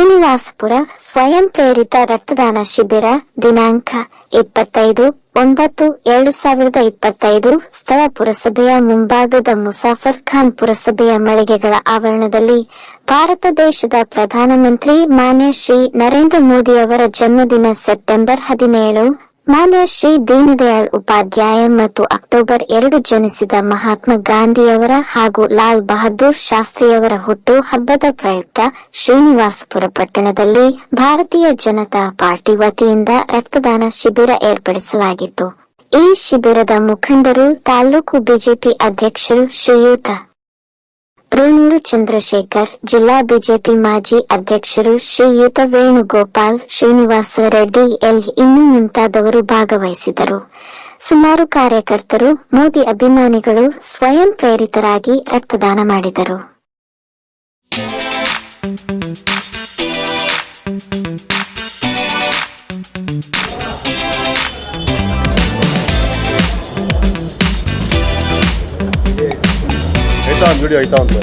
ಶ್ರೀನಿವಾಸಪುರ ಸ್ವಯಂ ಪ್ರೇರಿತ ರಕ್ತದಾನ ಶಿಬಿರ ದಿನಾಂಕ 25/9/2025 ಸ್ಥಳ ಪುರಸಭೆಯ ಮುಂಭಾಗದ ಮುಸಾಫರ್ ಖಾನ್ ಪುರಸಭೆಯ ಮಳಿಗೆಗಳ ಆವರಣದಲ್ಲಿ ಭಾರತ ದೇಶದ ಪ್ರಧಾನಮಂತ್ರಿ ಮಾನ್ಯ ಶ್ರೀ ನರೇಂದ್ರ ಮೋದಿ ಅವರ ಜನ್ಮದಿನ ಸೆಪ್ಟೆಂಬರ್ 17, ಮಾನ್ಯ ಶ್ರೀ ದೀನದಯಾಳ್ ಉಪಾಧ್ಯಾಯ ಮತ್ತು ಅಕ್ಟೋಬರ್ 2 ಜನಿಸಿದ ಮಹಾತ್ಮ ಗಾಂಧಿಯವರ ಹಾಗೂ ಲಾಲ್ ಬಹದ್ದೂರ್ ಶಾಸ್ತ್ರಿಯವರ ಹುಟ್ಟು ಹಬ್ಬದ ಪ್ರಯುಕ್ತ ಶ್ರೀನಿವಾಸಪುರ ಪಟ್ಟಣದಲ್ಲಿ ಭಾರತೀಯ ಜನತಾ ಪಾರ್ಟಿ ವತಿಯಿಂದ ರಕ್ತದಾನ ಶಿಬಿರ ಏರ್ಪಡಿಸಲಾಗಿತ್ತು. ಈ ಶಿಬಿರದ ಮುಖಂಡರು ತಾಲೂಕು ಬಿಜೆಪಿ ಅಧ್ಯಕ್ಷರು ಶ್ರೀಯುತ ರೂನೂರು ಚಂದ್ರಶೇಖರ್, ಜಿಲ್ಲಾ ಬಿಜೆಪಿ ಮಾಜಿ ಅಧ್ಯಕ್ಷರು ಶ್ರೀಯುತ ವೇಣುಗೋಪಾಲ್, ಶ್ರೀನಿವಾಸ ರೆಡ್ಡಿ ಎಲ್ ಇನ್ನೂ ಮುಂತಾದವರು ಭಾಗವಹಿಸಿದರು. ಸುಮಾರು ಕಾರ್ಯಕರ್ತರು, ಮೋದಿ ಅಭಿಮಾನಿಗಳು ಸ್ವಯಂ ಪ್ರೇರಿತರಾಗಿ ರಕ್ತದಾನ ಮಾಡಿದರು. ವಿಡಿಯೋ ಆಯ್ತಾ ಅಂತ